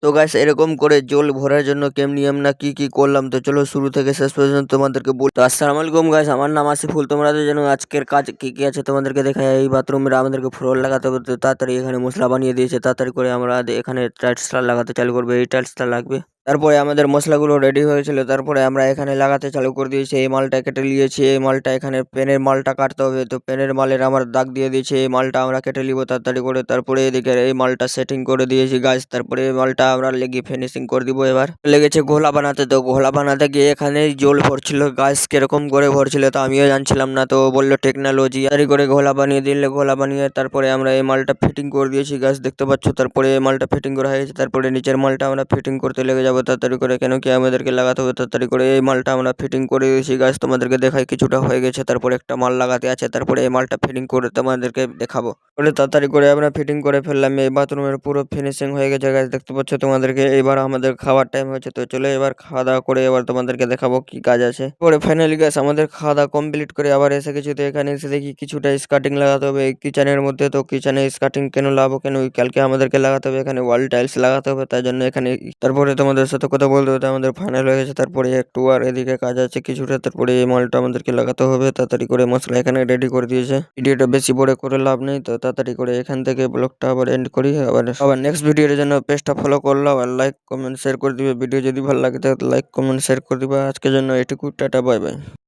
তো গাইস এরকম করে জল ভরার জন্য কেমনি আমরা কি করলাম, তো চলো শুরু থেকে শেষ পর্যন্ত তোমাদেরকে বল। তো আসসালামু আলাইকুম গাইস, আমার নাম আসিফুল। তোমরা তো জানো আজকের কাজ কি আছে তোমাদেরকে দেখাই। এই বাথরুমের আমাদেরকে ফ্লোর লাগাতে হবে, তো তাড়াতাড়ি এখানে মশলা বানিয়ে দিয়েছে, তাড়াতাড়ি করে আমরা এখানে টাইলসটা লাগাতে চালু করবো। এই টাইলসটা লাগবে। তারপরে আমাদের মশলাগুলো রেডি হয়েছিল, তারপরে আমরা এখানে লাগাতে চালু করে দিয়েছি। এই মালটা কেটে নিয়েছি, এই মালটা এখানে পেনের মালটা কাটতে হবে, তো পেনের মালের আমার দাগ দিয়ে দিয়েছি। এই মালটা আমরা কেটে নিব তাড়াতাড়ি করে। তারপরে এদিকে এই মালটা সেটিং করে দিয়েছি গাছ। তারপরে এই মালটা আমরা লেগে ফিনিশিং করে দিব। এবার লেগেছে ঘোলা বানাতে, তো ঘোলা বানাতে গিয়ে এখানে জল ভরছিল গাছ, কিরকম করে ভরছিল তো আমিও জানছিলাম না, তো বললো টেকনোলজি তাড়াতাড়ি করে ঘোলা বানিয়ে দিলে। ঘোলা বানিয়ে তারপরে আমরা এই মালটা ফিটিং করে দিয়েছি গাছ, দেখতে পাচ্ছ। তারপরে এই মালটা ফিটিং করা হয়েছে, তারপরে নিচের মালটা আমরা ফিটিং করতে লেগে যাবো তাড়াতাড়ি করে, কেন কি আমাদেরকে লাগাতে হবে তাড়াতাড়ি করে। এই মালটা আমরা ফিটিং করে দিয়েছি গাছ, তোমাদেরকে দেখাই কিছুটা হয়ে গেছে। তারপরে একটা মাল লাগাতে আছে, তারপরে এই মালটা ফিটিং করে তোমাদেরকে দেখাবো। বলে তাড়াতাড়ি করে আমরা ফিটিং করে ফেললাম। এই বাথরুমের পুরো ফিনিশিং হয়ে গেছে গাছ, দেখতে পাচ্ছ তোমাদেরকে। এবার আমাদের খাওয়ার টাইম হয়েছে, তো চলে এবার খাওয়া দাওয়া করে এবার তোমাদেরকে দেখাবো কি কাজ আছে। পরে ফাইনালি গাছ আমাদের খাওয়া দাওয়া কমপ্লিট করে আবার এসে গেছি। তো এখানে এসে দেখি কিছুটা স্কার্টিং লাগাতে হবে এই কিচেনের মধ্যে। তো কিচেনে স্কার্টিং কেন লাগাবো, কেন কালকে আমাদেরকে লাগাতে হবে এখানে ওয়াল টাইলস লাগাতে হবে, তাই জন্য এখানে। তারপরে তোমাদের সাথে কথা বলতে হতে আমাদের ফাইনাল হয়ে গেছে। তারপরে একটু আর এদিকে কাজ আছে কিছুটা, তারপরে এই মালটা আমাদেরকে লাগাতে হবে। তাড়াতাড়ি করে মশলা এখানে রেডি করে দিয়েছে। ভিডিওটা বেশি বড় করে লাভ নেই, তো তাড়াতাড়ি করে এখান থেকে ব্লগটা আবার এন্ড করি। আবার নেক্সট ভিডিওর জন্য পেজটা ফলো করলাম, আর লাইক কমেন্ট শেয়ার করে দিবে। ভিডিও যদি ভালো লাগে তাহলে লাইক কমেন্ট শেয়ার করে দিবা। আজকের জন্য এটুকু, টাটা বাই বাই।